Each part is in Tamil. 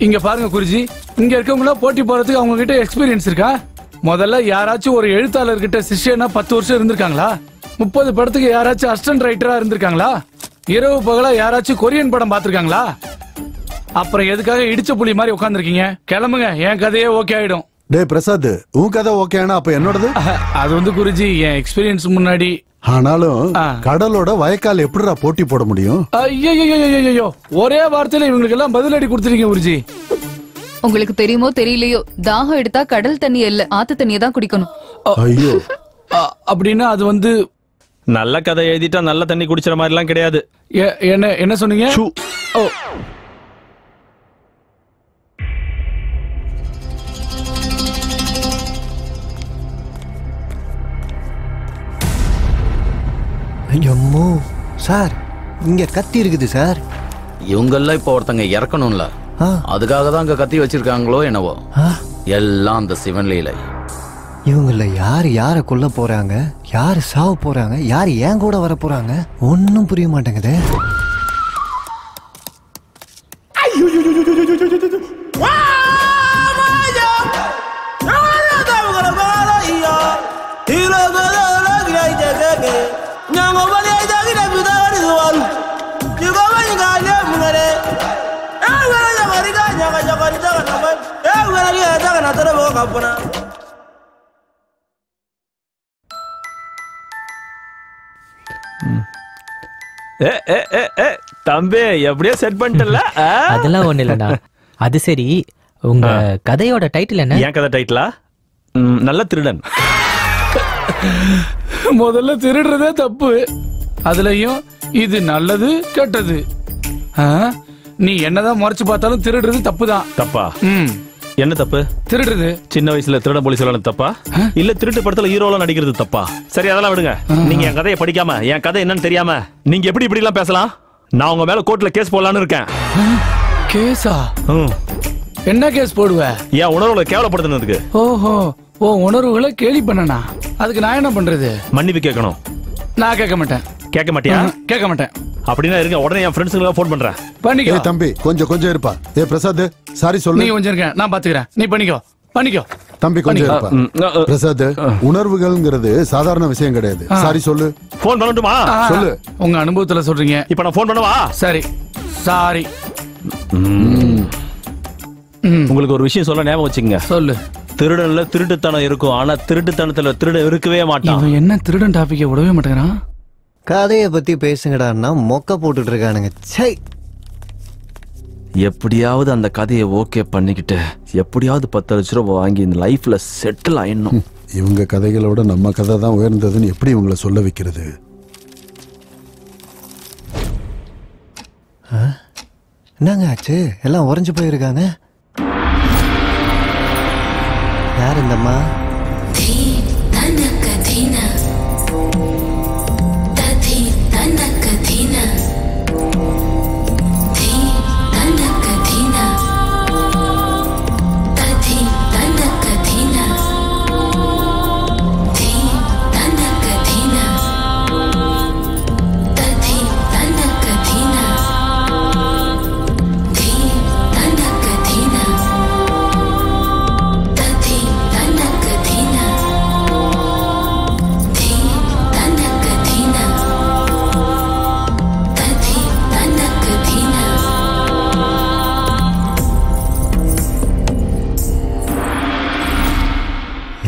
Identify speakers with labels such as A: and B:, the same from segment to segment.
A: இங்க பாருங்க குருஜி, இங்க இருக்கவங்கள போட்டி போறதுக்கு அவங்க கிட்ட எக்ஸ்பீரியன்ஸ் இருக்கா? முதல்ல யாராச்சும் ஒரு எழுத்தாளர் கிட்ட சிஷ்யனா 10 வருஷம் இருந்திருக்காங்களா? 30 படத்துக்கு யாராச்சும் அசிஸ்டன்ட் ரைட்டரா இருந்திருக்காங்களா? இரவு பகலா யாராச்சும் கொரியன் படம் பாத்திருக்காங்களா? அப்புறம் எதுக்காக இடிச்ச புலி மாதிரி உட்கார்ந்துருக்கீங்க? கிளம்புங்க, என் கதையே ஓகே ஆயிடும்.
B: டேய் பிரசாத், உன் கதை ஓகேனா அப்ப என்னோடது?
A: அது வந்து குருஜி, என் எக்ஸ்பீரியன்ஸ் முன்னாடி.
B: ஆனாலும் கடலோட வயக்கால் எப்படிடா போட்டி போட முடியும்?
A: ஐயோ, ஒரே வார்த்தையில இவங்களுக்கு எல்லாம் பதிலடி கொடுத்துருக்கீங்க குருஜி.
C: உங்களுக்கு தெரியுமோ தெரியலையோ, தாகம் எடுத்தா கடல் தண்ணி இல்ல, ஆத்து தண்ணியை தான் குடிக்கணும்.
B: ஐயோ,
A: அப்படின்னா அது வந்து
D: நல்ல கதை எழுதிட்டா நல்ல தண்ணி குடிச்சிற மாதிரி எல்லாம் கிடையாது.
A: என்ன சொன்னீங்க? ஓ,
E: ஐயம்மோ சார், இங்க கத்தி இருக்குது சார்.
F: இவங்கெல்லாம் இப்ப ஒருத்தங்க இறக்கணும்ல, அதுக்காக தான் அங்க கத்தி வச்சிருக்காங்களோ என்னவோ. எல்லாம் அந்த சிவன் லீலை.
E: இவங்கள யாரு யாரை கொல்ல போறாங்க, யாரு சாவ போறாங்க, யாரு ஏன் கூட வர போறாங்க, ஒன்னும் புரிய மாட்டேங்குது.
D: தம்பி எப்படியோ செட் பண்ணிட்டல?
G: அதெல்லாம் ஒண்ணு இல்லடா. அது சரி, உங்க கதையோட டைட்டில் என்ன?
D: என் கதை டைட்டிலா? நல்ல திருடன்.
A: முதல்ல திருடுறதே தப்பு, அதுலயும் இது நல்லது கெட்டது. நீ என்னதான் முறைச்சு பார்த்தாலும் திருடுறது தப்புதான்.
D: தப்பா? என்ன தப்பு?
A: திருடுறது.
D: சின்ன வயசுல திருடன் போலீஸ் எல்லாம் தப்பா? இல்ல திருட்டு படத்துல ஹீரோலாம் நடிக்கிறது தப்பா? சரி, அதெல்லாம் விடுங்க. நீங்க என் கதையை படிக்காம என் கதை என்னன்னு தெரியாம நீங்க எப்படி இப்படி எல்லாம் பேசலாம்? நான் உங்க மேல கோர்ட்ல கேஸ் போடலான்னு இருக்கேன்.
A: கேஸா? என்ன கேஸ் போடுவ?
D: என் உணர்வுகளை கேவலப்படுத்துனதுக்கு.
A: ஓஹோ, ஓ உணர்வுகளை கேலி பண்ணனா? அதுக்கு நான் என்ன பண்றது?
D: மன்னிப்பு கேட்கணும்.
A: நான் கேட்க மாட்டேன்.
D: கேட்க மாட்டியா?
A: கேட்க மாட்டேன்.
D: அப்படின்னா இருங்க, உடனே என் ஃப்ரெண்ட்ஸுக்கு ஃபோன் பண்றேன்.
A: பண்ணிக்கோ.
B: ஏய் தம்பி, கொஞ்சம் இருப்பா. ஏ பிரசாத், சாரி சொல்லு.
A: நீ கொஞ்சம் இருக்க, நான் பாத்துக்கிறேன். நீ பண்ணிக்கோ.
B: தம்பி கொஞ்சம் இருப்பா. பிரசாத், உணர்வுகள்ங்கிறது சாதாரண விஷயம் கிடையாது. சாரி சொல்லு.
D: ஃபோன் பண்ணட்டுமா?
A: சொல்லு. உங்க அனுபவத்துல சொல்றீங்க.
D: இப்ப நான் ஃபோன் பண்ணவா?
A: சரி, சாரி.
D: உங்களுக்கு ஒரு விஷயம் சொல்ல ஞாபகம் வச்சுக்கங்க.
A: சொல்லு.
D: திருடன்ல திருட்டுத்தனம் இருக்கும், ஆனா திருட்டுத்தனத்துல திருடன் இருக்கவே மாட்டான்.
A: இவன் என்ன திருடன் டாபிக்கை விடவே மாட்டேங்கிறான்?
E: கதையை பத்தி பேசுங்கடான்னா மொக்க போட்டுட்டு இருக்கானுங்க. சை,
D: எப்படியாவது அந்த கதையை ஓகே பண்ணிக்கிட்டு எப்படியாவது 10 லட்ச ரூபாய் வாங்கி இந்த லைஃப்ல செட்டில் ஆயிடணும்.
B: இவங்க கதைகளோட நம்ம கதை தான் உயர்ந்ததுன்னு எப்படி இவங்களை சொல்ல வைக்கிறது?
E: என்னங்க ஆச்சு? எல்லாம் உறைஞ்சு போயிருக்காங்க. யார் இந்தம்மா?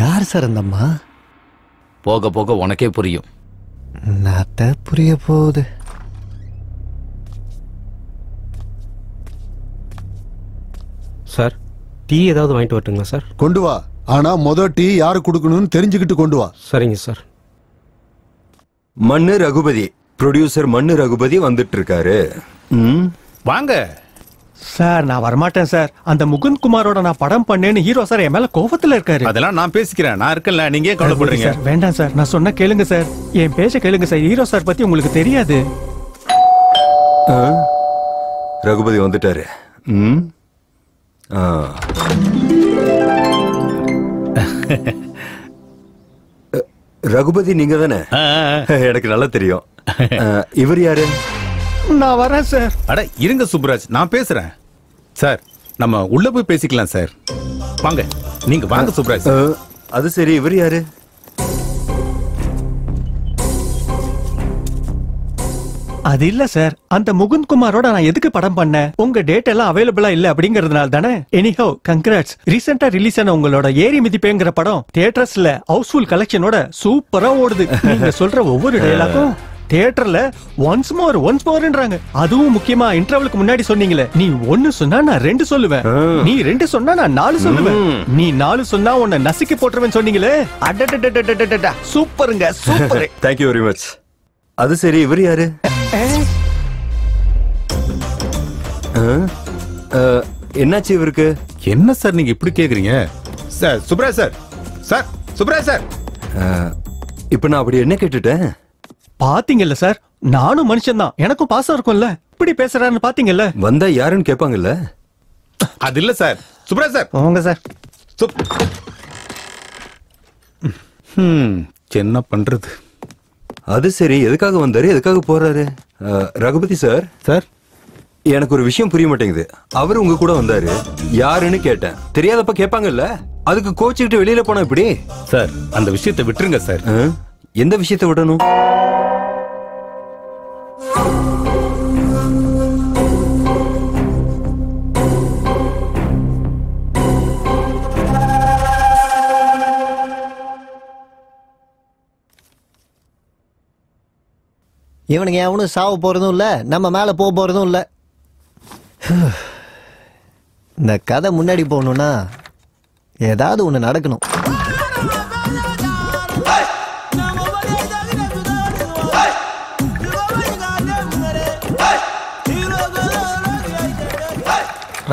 E: யார் சார் அந்தம்மா?
F: போக போக உனக்கே புரியும்.
E: நாத்த புரிய போகுது.
H: சார், டீ ஏதாவது வாங்கிட்டு வரட்டுங்களா சார்?
B: கொண்டு வா. ஆனா முதல் டீ யாரு குடுக்கணும்னு தெரிஞ்சுக்கிட்டு கொண்டு வா.
H: சரிங்க சார்.
I: மண்ணு ரகுபதி, ப்ரொடியூசர் மண்ணு ரகுபதி வந்துட்டு இருக்காரு.
J: வாங்க
K: சார். நான் வரமாட்டேன் சார். அந்த முகுந்த் குமாரோட நான் படம் பண்ணேன்னு ஹீரோ சார் என் மேல கோபத்துல இருக்காரு.
J: அதெல்லாம் நான் பேசிக்கிறேன், நான் இருக்கல, நீங்க ஏன் கவலைப்படுறீங்க?
K: வேண்டாம் சார், நான் சொன்ன கேளுங்க சார். என் பேச்ச கேளுங்க சார். ஹீரோ சார் பத்தி உங்களுக்கு தெரியாது.
I: ரகுபதி வந்துட்டாரு. ரகுபதி நீங்க தானே? எனக்கு நல்லா தெரியும். இவர் யாரு?
K: நான் வரேன் சார்.
J: அட இருங்க சுப்ராஜ், நான் பேசுறேன். சார் நம்ம உள்ள போய் பேசிக்கலாம் சார். வாங்க, நீங்க வாங்க சுப்ராஜ்.
I: அது சரி, இவர் யாரு?
K: அது இல்ல சார், அந்த முகுந்த்குமாரோட நான் எதுக்கு படம் பண்ணேன்? உங்க டேட் எல்லாம் அவைலபிளா இல்ல அப்படிங்கறதுனால தானே. Anyhow congrats. ரீசெண்டா ரிலீஸ் ஆன உங்களோட ஏரி மிதிப்பேங்கிற படம் தியேட்டர்ஸ்ல ஹவுஸ்ஃபுல் கலெக்ஷனோட சூப்பரா ஓடுது. நீங்க சொல்ற ஒவ்வொரு டயலாகும் தியேட்டர்ல ஒன்ஸ் மோர்ன்றாங்க. அதுவும் முக்கியமா இன்டர்வலுக்கு முன்னாடி சொன்னீங்களே, நீ 1 சொன்னா நான் 2 சொல்லுவேன், நீ 2 சொன்னா நான் 4 சொல்லுவேன், நீ 4 சொன்னா உன்னை நசுக்கி போட்டுருவேன் சொன்னீங்களே. அடடடடடடடடா, சூப்பருங்க, சூப்பர்.
I: Thank you very much. அது சரி, இவர் யாரு? என்னாச்சு இவருக்கு?
J: என்ன சார் நீங்க இப்படி கேக்குறீங்க? Sir Subraj sir, sir Subraj sir.
I: இப்ப நான் அப்படி என்ன கேட்டுட்டேன்?
K: பாத்தீங்கல்ல சார், நானும் மனுஷன் தான், எனக்கும் பாசம் இருக்கும்ல. இப்படி பேசுறாருன்னு பாத்தீங்கல்ல.
I: வந்தா யாருன்னு கேட்பாங்கல்ல.
J: அது இல்ல சார். சுப்ராஜ் சார்
K: வாங்க சார்.
J: என்ன பண்றது?
I: அது சரி, எதுக்காக வந்தாரு, எதுக்காக போறாரு? ரகுபதி சார்,
J: சார்
I: எனக்கு ஒரு விஷயம் புரிய மாட்டேங்குது. அவர் உங்க கூட வந்தாரு, யாருன்னு கேட்டேன். தெரியாதப்ப கேட்பாங்கல்ல, அதுக்கு கோச்சுக்கிட்டு வெளியில போனா இப்படி?
J: சார் அந்த விஷயத்தை விட்டுருங்க சார்.
I: எந்த விஷயத்தை விடணும்?
E: இவனுங்க எவனும் சாவ போறதும் இல்ல, நம்ம மேல போக போறதும் இல்ல. இந்த கதை முன்னாடி போகணும்னா ஏதாவது ஒண்ணு நடக்கணும்.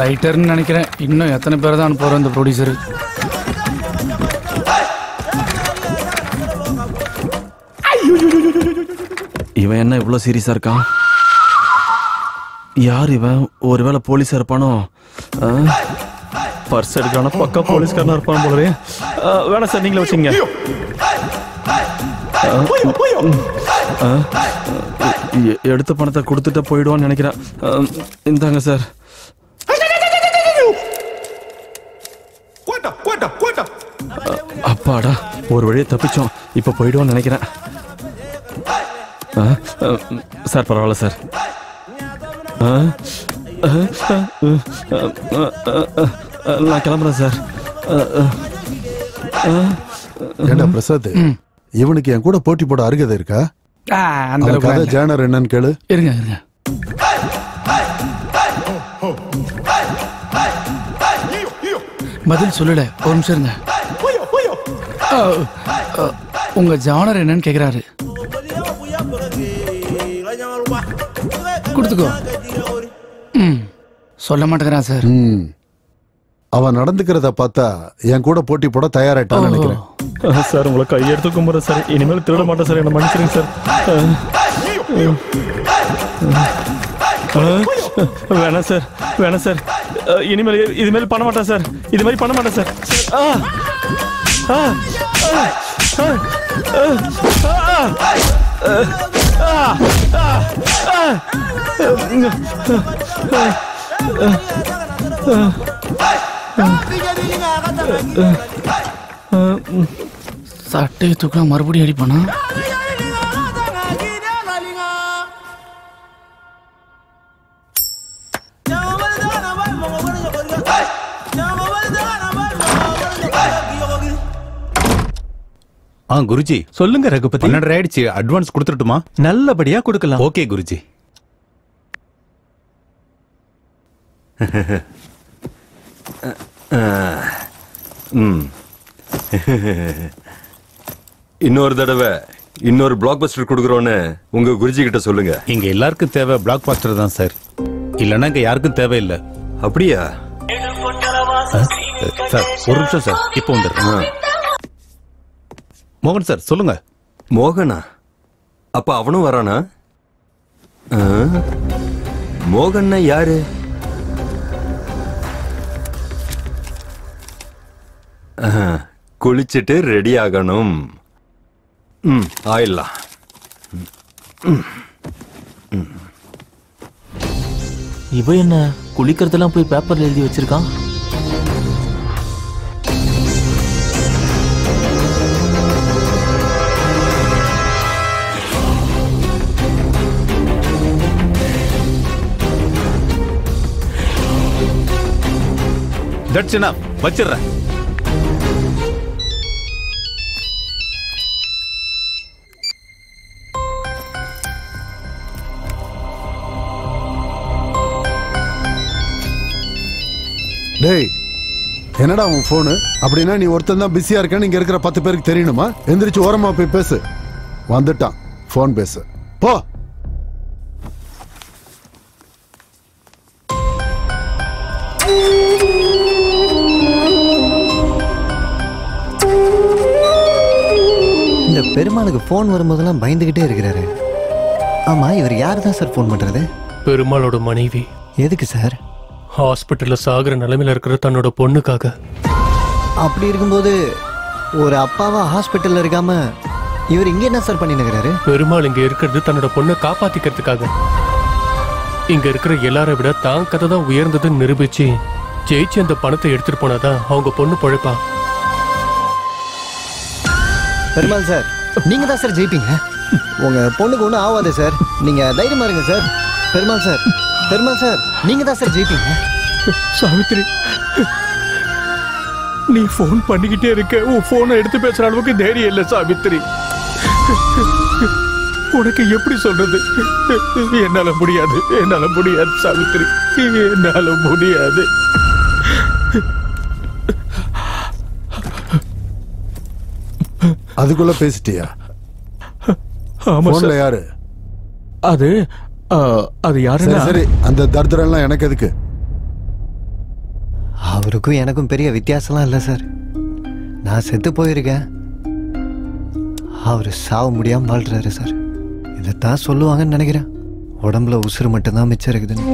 A: ரைட்டர்னு நினைக்கிறேன். இன்னும் எத்தனை பேர் தான் போறோம் இந்த ப்ரொடியூசர்?
D: இவன் என்ன இவ்வளவு சீரியஸா இருக்கான்? யார் இவன்? ஒருவேளை போலீஸா இருப்பானோ? பர்ஸ் எடுக்கான பக்கா போலீஸ்காரனா இருப்பான் போலவே. வேணாம் சார், நீங்களே வச்சுங்க. எடுத்த பணத்தை கொடுத்துட்டு போயிடுவான்னு நினைக்கிறேன். இந்தாங்க சார். அப்பாடா, ஒரு வழியை தப்பிச்சோம். இப்ப போயிடுவான்னு நினைக்கிறேன். சார் பரவாயில்ல சார். நான் கிளம்புறேன் சார்.
B: ஏண்டா பிரசாத், இவனுக்கு என் கூட போட்டி போட அருகதை இருக்கா?
A: அந்த
B: கதை ஜேனர் என்னன்னு கேளு.
A: இருங்க இருங்க. பதில் சொல்லல, ஒரு நிமிஷம் இருங்க. உங்க ஜானர் என்னன்னு கேக்குறாரு. கொடுத்துக்கோ. சொல்ல மாட்டேங்கிறான் சார்.
B: அவன் நடந்துக்கிறத பார்த்தா என் கூட போட்டி போட தயாராயிட்டான்னு நினைக்கிறேன்.
D: சார் உங்களை கையெடுத்து கும்புறேன் சார். இனிமேல் திருட மாட்டேன் சார், என்ன மன்னிச்சிருங்க சார். வேணாம் சார், வேணாம் சார். இனிமேல் இதுமேல் பண்ண மாட்டேன் சார். இது மாதிரி பண்ண மாட்டேன் சார்.
A: சட்டையை தூக்கினா மறுபடியும் அடிப்பானா?
J: குருஜி
K: சொல்லுங்க ரகுபதி.
J: 12 ஆயிடுச்சு, அட்வான்ஸ் கொடுத்துட்டுமா?
K: நல்லபடியா கொடுக்கலாம்.
J: ஓகே குருஜி.
I: இன்னொரு தடவை இன்னொரு பிளாக் பஸ்டர் கொடுக்குறோன்னு உங்க குருஜி கிட்ட சொல்லுங்க.
J: இங்க எல்லாருக்கும் தேவை பிளாக் பஸ்டர் தான் சார், இல்லன்னா இங்க யாருக்கும் தேவையில்லை.
I: அப்படியா
J: சார்? ஒரு நிமிஷம் சார், இப்போ வந்துடுறேன். மோகன் சார் சொல்லுங்க.
I: மோகனா? அப்ப அவனும் வரானா? மோகன்னா யாரு? குளிச்சுட்டு ரெடி ஆகணும். ஆயிடலாம்.
L: இவ என்ன குளிக்கிறதெல்லாம் போய் பேப்பர்ல எழுதி வச்சிருக்கான்?
J: தட்ஸ் எனஃப், வச்சிடுறேன்.
B: டேய், என்னடா உன் போனு? அப்படின்னா நீ ஒருத்தன் தான் பிஸியா இருக்கேன்னு இங்க இருக்கிற 10 பேருக்கு தெரியணுமா? எந்திரிச்சு ஓரமா போய் பேசு. வந்துட்டான், போன் பேசு போ.
E: இந்த பெருமாளுக்கு போன் வரும்போதெல்லாம் பயந்துகிட்டே இருக்கிறாரு. ஆமா, இவர் யார் தான் சார் போன் பண்றது?
M: பெருமாளோட மனைவி.
E: எதுக்கு சார்?
M: ஹாஸ்பிட்டல்ல சாகுற நிலைமையில இருக்கிற தன்னோட பொண்ணுக்காக.
E: அப்படி இருக்கும்போது ஒரு அப்பாவா ஹாஸ்பிட்டல்ல இருக்காம இவர் இங்க என்ன சார் பண்ணினுக்கிறாரு?
M: பெருமாள் இங்க இருக்கிறது தன்னோட பொண்ணை காப்பாத்திக்கிறதுக்காக. இங்க இருக்கிற எல்லாரை விட தான் கதை தான் உயர்ந்ததுன்னு நிரூபிச்சு ஜெயிச்சு அந்த பணத்தை எடுத்துட்டு போனாதான் அவங்க பொண்ணு பொழைப்பா.
E: பெருமாள் சார், நீங்க தான் சார் ஜெயிப்பீங்க. உங்க பொண்ணுக்கு ஒன்றும் ஆகாது சார், நீங்க தைரியமா இருங்க sir. Perumal sir, Perumal sir, நீங்க தான் சார் ஜெயிப்பீங்க.
M: சாவித்ரி, நீ போன் பண்ணிக்கிட்டே இருக்க, உன் போனை எடுத்து பேசுற அளவுக்கு தைரியம் இல்ல சாவித்ரி. உனக்கு எப்படி சொல்றது? என்னால முடியாது, என்னால முடியாது சாவித்ரி, என்னால முடியாது.
B: அதுக்குள்ள பேசிட்டியா? போன்ல யாரு?
M: அது யாரு?
B: சரி, அந்த தர்தரம் எல்லாம் எனக்கு எதுக்கு?
E: அவருக்கும் எனக்கும் பெரிய வித்தியாசம்லாம் இல்லை சார். நான் செத்து போயிருக்கேன், அவரு சாவ முடியாம வாழ்றாரு சார். இதைத்தான் சொல்லுவாங்கன்னு நினைக்கிறேன். உடம்புல உசுறு மட்டும்தான் மிச்சம் இருக்குதுன்னு.